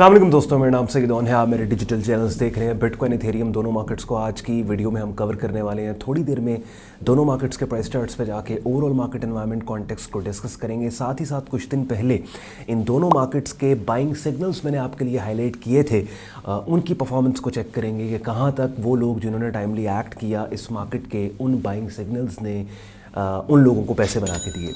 अस्सलाम वालेकुम दोस्तों, मेरा नाम सईद है। आप मेरे डिजिटल चैनल्स देख रहे हैं। बिटकॉइन इथेरियम दोनों मार्केट्स को आज की वीडियो में हम कवर करने वाले हैं। थोड़ी देर में दोनों मार्केट्स के प्राइस चार्ट्स पे जाके ओवरऑल मार्केट एनवायरनमेंट कॉन्टेक्स्ट को डिस्कस करेंगे। साथ ही साथ कुछ दिन पहले इन दोनों मार्केट्स के बाइंग सिग्नल्स मैंने आपके लिए हाईलाइट किए थे, उनकी परफॉर्मेंस को चेक करेंगे कि कहाँ तक वो लोग जिन्होंने टाइमली एक्ट किया इस मार्केट के उन बाइंग सिग्नल्स ने उन लोगों को पैसे बना के दिए।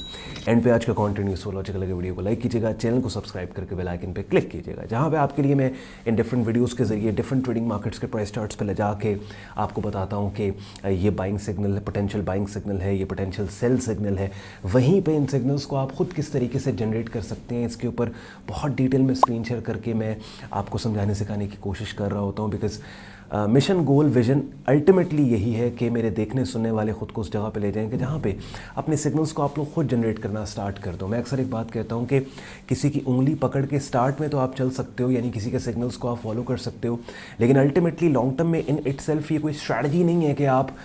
एंड पे आज का कंटेंट यूजफुल लॉजिकल लगे वीडियो को लाइक कीजिएगा, चैनल को सब्सक्राइब करके बेल आइकन पे क्लिक कीजिएगा, जहां पे आपके लिए मैं इन डिफरेंट वीडियोस के जरिए डिफरेंट ट्रेडिंग मार्केट्स के प्राइस चार्ट्स पे ले जाके आपको बताता हूं कि ये बाइंग सिग्नल है, पोटेंशियल बाइंग सिग्नल है, ये पोटेंशियल सेल सिग्नल है। वहीं पे इन सिग्नल्स को आप खुद किस तरीके से जनरेट कर सकते हैं, इसके ऊपर बहुत डिटेल में स्क्रीन शेयर करके मैं आपको समझाने सिखाने की कोशिश कर रहा होता हूँ। Because mission goal vision ultimately यही है कि मेरे देखने सुनने वाले खुद को उस जगह पे ले जाएं कि जहाँ पे अपने सिग्नल्स को आप लोग खुद जनरेट करना स्टार्ट कर दो। मैं अक्सर एक बात कहता हूँ कि किसी की उंगली पकड़ के स्टार्ट में तो आप चल सकते हो, यानी किसी के सिग्नल्स को आप फॉलो कर सकते हो, लेकिन अल्टीमेटली लॉन्ग टर्म में इन इटसेल्फ ये कोई स्ट्रैटेजी नहीं है कि आप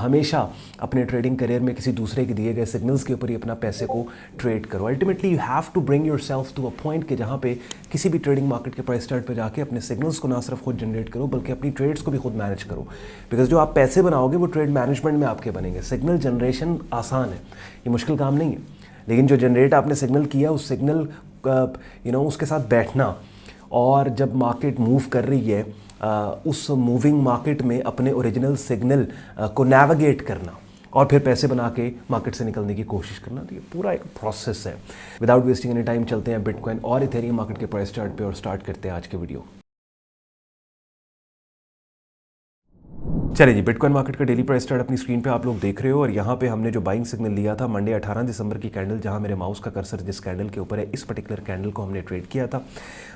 हमेशा अपने ट्रेडिंग करियर में किसी दूसरे के दिए गए सिग्नल्स के ऊपर ही अपना पैसे को ट्रेड करो। Ultimately you have to bring yourself to a point कि जहाँ पे किसी भी ट्रेडिंग मार्केट के प्राइस चार्ट पर जाके अपने सिग्नल्स को ना सिर्फ खुद जनरेट करो बल्कि अपनी ट्रेड्स को भी खुद मैनेज करो। बिकॉज जो आप पैसे बनाओगे वो ट्रेड मैनेजमेंट में आपके बनेंगे। सिग्नल जनरेशन आसान है, ये मुश्किल काम नहीं है, लेकिन जो जनरेट आपने सिग्नल किया उस सिग्नल उसके साथ बैठना और जब मार्केट मूव कर रही है उस मूविंग मार्केट में अपने ओरिजिनल सिग्नल को नेविगेट करना और फिर पैसे बना के मार्केट से निकलने की कोशिश करना, तो ये पूरा एक प्रोसेस है। विदाउट वेस्टिंग एनी टाइम चलते हैं बिटकॉइन और इथेरियम मार्केट के प्राइस चार्ट पे और स्टार्ट करते हैं आज के वीडियो। चलिए जी, बिटकॉइन मार्केट का डेली प्राइस चार्ट अपनी स्क्रीन पे आप लोग देख रहे हो और यहाँ पे हमने जो बाइंग सिग्नल लिया था मंडे 18 दिसंबर की कैंडल, जहाँ मेरे माउस का कर्सर जिस कैंडल के ऊपर है इस पर्टिकुलर कैंडल को हमने ट्रेड किया था।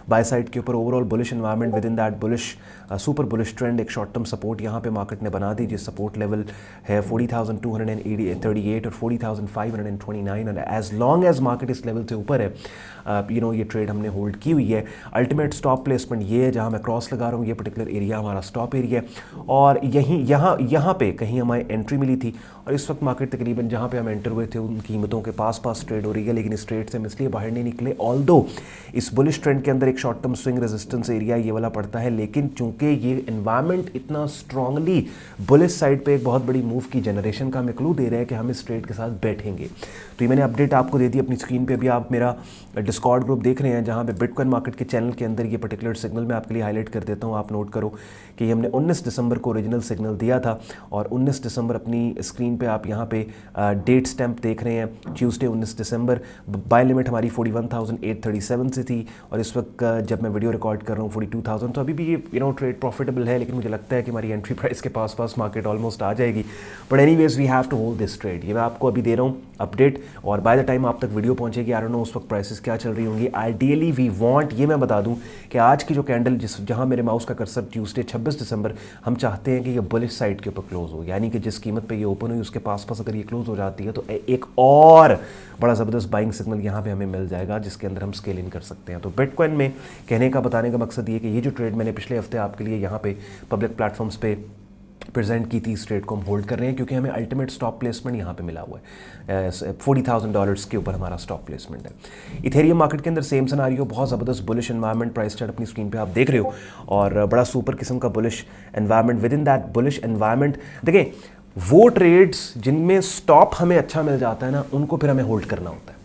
बाय साइड के ऊपर overall bullish environment, with in that bullish super bullish trend, एक शॉर्ट टर्म सपोर्ट यहाँ पे मार्केट ने बना दी, जिस सपोर्ट लेवल है 40,238 और 40,529। और एज लॉन्ग एज मार्केट इस लेवल से ऊपर है ये ट्रेड हमने होल्ड की हुई है। अल्टीमेट स्टॉप प्लेसमेंट ये है, जहाँ मैं क्रॉस लगा रहा हूँ, ये पर्टिकुलर एरिया हमारा स्टॉप एरिया है और यहाँ पे कहीं हमारी एंट्री मिली थी और इस वक्त मार्केट तकरीबन जहाँ पे हम एंटर हुए थे उन कीमतों के पास ट्रेड हो रही है। लेकिन इस ट्रेड से हम इसलिए बाहर नहीं निकले, ऑल्दो इस बुलिश ट्रेंड के अंदर एक short term swing resistance area ये वाला पड़ता है, लेकिन चूंकि ये एनवायरनमेंट इतना स्ट्रांगली बुलिश साइड पे एक बहुत बड़ी मूव की जनरेशन का हमें क्लू दे रहा है कि हम इस ट्रेड के साथ बैठेंगे। तो ये मैंने अपडेट आपको दे दी अपनी स्क्रीन पे। अभी आप मेरा डिस्कॉर्ड ग्रुप देख रहे हैं, जहाँ पे बिटकॉइन मार्केट के चैनल के अंदर ये पर्टिकुलर सिग्नल मैं आपके लिए हाईलाइट कर देता हूँ। आप नोट करो कि हमने 19 दिसंबर को ओरिजिनल सिग्नल दिया था और 19 दिसंबर अपनी स्क्रीन पे आप यहाँ पे डेट स्टैम्प देख रहे हैं, ट्यूसडे 19 दिसंबर। बाय लिमिट हमारी 41,837 से थी और इस वक्त जब मैं वीडियो रिकॉर्ड कर रहा हूँ 42,000। तो अभी भी ये ट्रेड प्रॉफिटेबल है, लेकिन मुझे लगता है कि हमारी एंट्री प्राइस के पास मार्केट ऑलमोस्ट आ जाएगी। But anyways we have to hold this trade. ये मैं आपको अभी दे रहा हूँ अपडेट और बाय द टाइम आप तक वीडियो पहुँचेगी आई डोंट नो उस वक्त प्राइसेस क्या चल रही होंगी। आइडियली वी वांट, ये मैं बता दूं कि आज की जो कैंडल जहां मेरे माउस का कर्सर ट्यूसडे 26 दिसंबर, हम चाहते हैं कि ये बुलिश साइड के ऊपर क्लोज हो, यानी कि जिस कीमत पे ये ओपन हुई उसके पास अगर ये क्लोज हो जाती है तो एक और बड़ा ज़बरदस्त बाइंग सिग्नल यहाँ पे हमें मिल जाएगा जिसके अंदर हम स्केल इन कर सकते हैं। तो बिटकॉइन में कहने का बताने का मकसद ये कि ये जो ट्रेड मैंने पिछले हफ्ते आपके लिए यहाँ पे पब्लिक प्लेटफॉर्म्स पे प्रेजेंट की थी, इस ट्रेड को हम होल्ड कर रहे हैं क्योंकि हमें अल्टीमेट स्टॉप प्लेसमेंट यहाँ पे मिला हुआ है। $40,000 के ऊपर हमारा स्टॉप प्लेसमेंट है। इथेरियम मार्केट के अंदर सेम सिनारियो, बहुत ज़बरदस्त बुलिश एनवायरनमेंट, प्राइस चार्ट अपनी स्क्रीन पे आप देख रहे हो और बड़ा सुपर किस्म का bullish environment. With in that bullish environment देखिए, वो ट्रेड्स जिनमें स्टॉप हमें अच्छा मिल जाता है ना, उनको फिर हमें होल्ड करना होता है।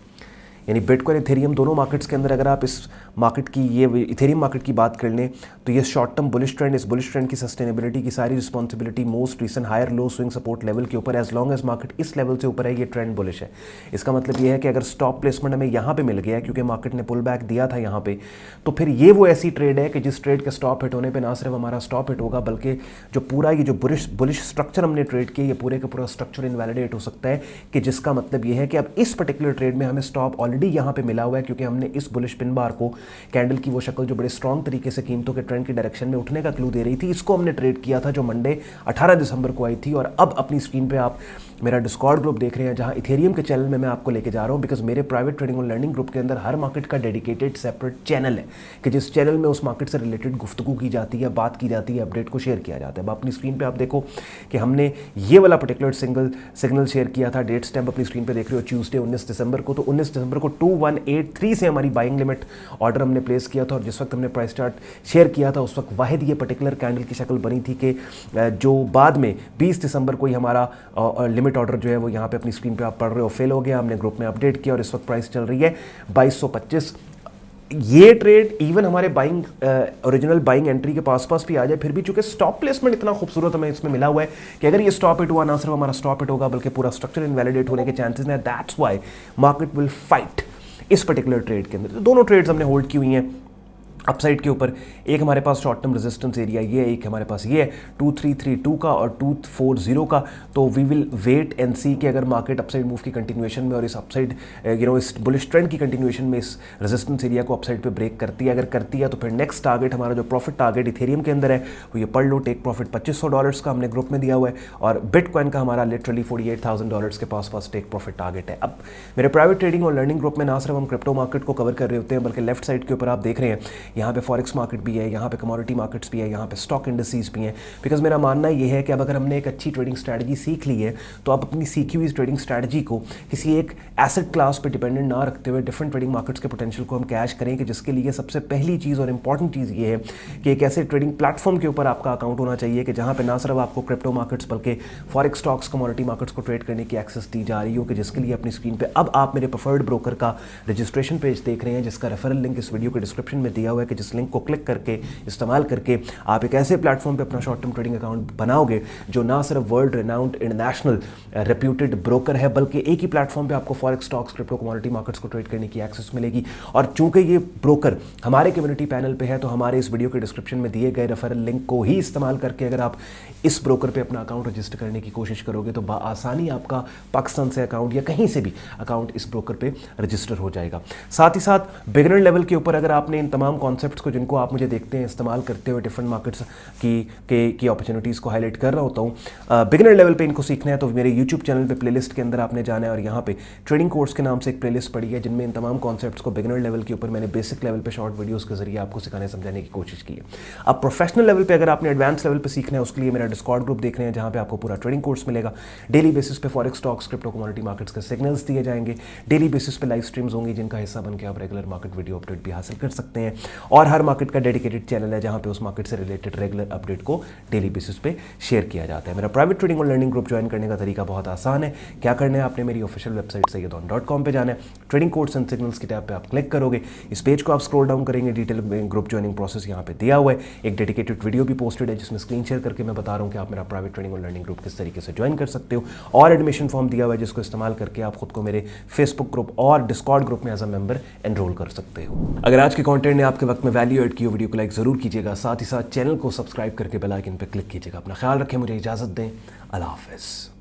यानी बिटकॉइन इथेरियम दोनों मार्केट्स के अंदर अगर आप इस मार्केट की ये इथेरियम मार्केट की बात कर लें तो ये शॉर्ट टर्म बुलिश ट्रेंड, इस बुलिश ट्रेंड की सस्टेनेबिलिटी की सारी responsibility most recent higher low swing support level के ऊपर, एज लॉन्ग एज मार्केट इस लेवल से ऊपर है ये ट्रेंड बुलिश है। इसका मतलब ये है कि अगर स्टॉप प्लेसमेंट हमें यहाँ पे मिल गया क्योंकि मार्केट ने पुल बैक दिया था यहाँ पे, तो फिर ये वो ऐसी ट्रेड है कि जिस ट्रेड के स्टॉप हिट होने पर ना सिर्फ हमारा स्टॉप हिट होगा बल्कि जो पूरा ये जो बुलिश स्ट्रक्चर हमने ट्रेड किया ये पूरे का पूरा स्ट्रक्चर इनवैलिडेट हो सकता है, कि जिसका मतलब ये है कि अब इस पर्टिकुलर ट्रेड में हमें स्टॉप ऑलरेडी यहाँ पे मिला हुआ है क्योंकि हमने इस बुलिश पिन बार को, कैंडल की वो शक्ल जो बड़े स्ट्रॉन्ग तरीके से कीमतों के ट्रेंड की डायरेक्शन में उठने का क्लू दे रही थी, इसको हमने ट्रेड किया था जो मंडे 18 दिसंबर को आई थी। और अब अपनी स्क्रीन पे आप मेरा डिस्कॉर्ड ग्रुप देख रहे हैं जहां इथेरियम के चैनल में मैं आपको लेके जा रहा हूं, बिकॉज मेरे प्राइवेट ट्रेडिंग और लर्निंग ग्रुप के अंदर हर मार्केट का डेडिकेटेड सेपरेट चैनल है कि जिस चैनल में उस मार्केट से रिलेटेड गुफ्तगू की जाती है, बात की जाती है, अपडेट को शेयर किया जाता है। अब अपनी स्क्रीन पर आप देखो कि हमने ये वाला पर्टिकुलर सिग्नल शेयर किया था, डेट स्टैम्प अपनी स्क्रीन पर देख रहे हो, ट्यूसडे 19 दिसंबर को। तो 19 दिसंबर को 2183 से हमारी बाइंग लिमिट ऑर्डर हमने प्लेस किया था और जिस वक्त हमने प्राइस चार्ट शेयर किया था उस वक्त वाहिद ये पर्टिकुलर कैंडल की शक्ल बनी थी कि जो बाद में 20 दिसंबर को ही हमारा लिमिट ऑर्डर जो है वो यहाँ पे अपनी स्क्रीन पे आप पढ़ रहे हो फेल हो गया। हमने ग्रुप में अपडेट किया और इस वक्त प्राइस चल रही है 2225। ये ट्रेड इवन हमारे बाइंग ओरिजिनल बाइंग एंट्री के पास भी आ जाए फिर भी चूंकि स्टॉप प्लेसमेंट इतना खूबसूरत हमें इसमें मिला हुआ है कि अगर ये स्टॉप हिट हुआ ना सिर्फ हमारा स्टॉप हिट होगा बल्कि पूरा स्ट्रक्चर इनवैलिडेट होने के चांसेस हैं। That's why market will fight इस पर्टिकुलर ट्रेड के अंदर। तो दोनों ट्रेड्स हमने होल्ड की हुई हैं अपसाइड के ऊपर। एक हमारे पास शॉर्ट टर्म रेजिस्टेंस एरिया ये है, एक हमारे पास ये है 2332 का और 240 का। तो वी विल वेट एंड सी कि अगर मार्केट अपसाइड मूव की कंटिन्यूएशन में और इस अपसाइड इस बुलिश ट्रेंड की कंटिन्यूएशन में इस रेजिस्टेंस एरिया को अपसाइड पे ब्रेक करती है। अगर करती है तो फिर नेक्स्ट टारगेट हमारा जो प्रॉफिट टारगेट इथेरियम के अंदर है वो ये पढ़ लो, टेक प्रॉफिट $2500 का हमने ग्रुप में दिया हुआ है और बिटकॉइन का हमारा लिटरली $48,000 के पास टेक प्रॉफिट टारगेट है। अब मेरे प्राइवेट ट्रेडिंग और लर्निंग ग्रुप में ना सिर्फ हम क्रिप्टो मार्केट को कवर कर रहे होते हैं बल्कि लेफ्ट साइड के ऊपर आप देख रहे हैं यहाँ पे फॉरेक्स मार्केट भी है, यहाँ पे कमोडिटी मार्केट्स भी है, यहाँ पे स्टॉक इंडस्ट्रीज भी हैं। बिकॉज मेरा मानना ये है कि अब अगर हमने एक अच्छी ट्रेडिंग स्ट्रैटेजी सीख ली है तो आप अपनी सीखी हुई ट्रेडिंग स्ट्रैटेजी को किसी एक एसेट क्लास पे डिपेंडेंट ना रखते हुए डिफरेंट ट्रेडिंग मार्केट्स के पोटेंशियल को हम कैश करें कि जिसके लिए सबसे पहली चीज़ और इंपॉर्टेंट चीज़ ये है कि एक ऐसे ट्रेडिंग प्लेटफॉर्म के ऊपर आपका अकाउंट होना चाहिए कि जहाँ पे ना सिर्फ आपको क्रिप्टो मार्केट्स बल्कि फॉरेक्स स्टॉक्स कमोडिटी मार्केट्स को ट्रेड करने की एक्सेस दी जा रही हो कि जिसके लिए अपनी स्क्रीन पर अब आप मेरे प्रेफर्ड ब्रोकर का रजिस्ट्रेशन पेज देख रहे हैं जिसका रेफरल लिंक इस वीडियो के डिस्क्रिप्शन में दिया हुआ है कि जिस लिंक को क्लिक करके इस्तेमाल करके आप एक ऐसे प्लेटफॉर्म पे अपना शॉर्ट टर्म ट्रेडिंग अकाउंट बनाओगे जो ना सिर्फ world renowned international reputed broker है बल्कि एक ही प्लेटफॉर्म पे आपको forex stocks crypto commodity markets को ट्रेड करने की एक्सेस मिलेगी। और चूंकि ये ब्रोकर हमारे कम्युनिटी पैनल पे है तो हमारे इस वीडियो के डिस्क्रिप्शन में दिए गए रेफरल लिंक को ही इस्तेमाल करके अगर आप इस ब्रोकर पे अपना अकाउंट रजिस्टर करने की कोशिश करोगे तो आसानी आपका पाकिस्तान से अकाउंट या कहीं से भी अकाउंट इस ब्रोकर पे रजिस्टर हो जाएगा। साथ ही साथ बिगिनर लेवल के ऊपर अगर आपने इन तमाम कॉन्सेप्ट्स को जिनको आप मुझे देखते हैं इस्तेमाल करते हुए डिफरेंट मार्केट्स की अपॉर्चुनिटीज़ को हाईलाइट कर रहा होता हूँ, बिगिनर लेवल पे इनको सीखना है तो मेरे यूट्यूब चैनल पे प्लेलिस्ट के अंदर आपने जाना है और यहाँ पे ट्रेडिंग कोर्स के नाम से एक प्लेलिस्ट पड़ी है जिनमें इन तमाम कॉन्सेप्ट्स को बिगिनर लेवल के ऊपर मैंने बेसिक लेवल पे शॉर्ट वीडियोस के जरिए आपको सिखाने समझाने की कोशिश की है। अब प्रोफेशनल लेवल पे अगर आपने एडवांस लेवल पे सीखना है उसके लिए मेरा डिस्कॉर्ड ग्रुप देख रहे हैं जहाँ पे आपको पूरा ट्रेडिंग कोर्स मिलेगा। डेली बेसिस पे forex stocks crypto commodity markets के सिग्नल्स दिए जाएंगे, डेली बेसिस पे लाइव स्ट्रीम्स होंगी जिनका हिस्सा बनकर आप रेगुलर मार्केट वीडियो अपडेट भी हासिल कर सकते हैं और हर मार्केट का डेडिकेटेड चैनल है जहाँ पे उस मार्केट से रिलेटेड रेगुलर अपडेट को डेली बेसिस पे शेयर किया जाता है। मेरा प्राइवेट ट्रेडिंग और लर्निंग ग्रुप ज्वाइन करने का तरीका बहुत आसान है। क्या करना है, आपने मेरी ऑफिशियल वेबसाइट sayyedon.com पे जाना है, ट्रेडिंग कोर्स एंड सिग्नल्स की टैब पे आप क्लिक करोगे, इस पेज को आप स्क्रॉल डाउन करेंगे, डिटेल ग्रुप ज्वाइनिंग प्रोसेस यहाँ पे दिया हुआ है। एक डेडिकेटेड वीडियो भी पोस्टेड है जिसमें स्क्रीन शेयर करके मैं बता रहा हूँ कि आप मेरा प्राइवेट ट्रेडिंग और लर्निंग ग्रुप किस तरीके से ज्वाइन कर सकते हो और एडमिशन फॉर्म दिया हुआ है जिसको इस्तेमाल करके आप खुद को मेरे फेसबुक ग्रुप और डिस्कॉर्ड ग्रुप में एज अ मेंबर एनरोल कर सकते हो। अगर आज के कंटेंट ने आपके वक्त में वैल्यू ऐड की हो वीडियो को लाइक जरूर कीजिएगा, साथ ही साथ चैनल को सब्सक्राइब करके बेल आइकन पर क्लिक कीजिएगा। अपना ख्याल रखें, मुझे इजाजत दें, अल्लाह हाफिज़।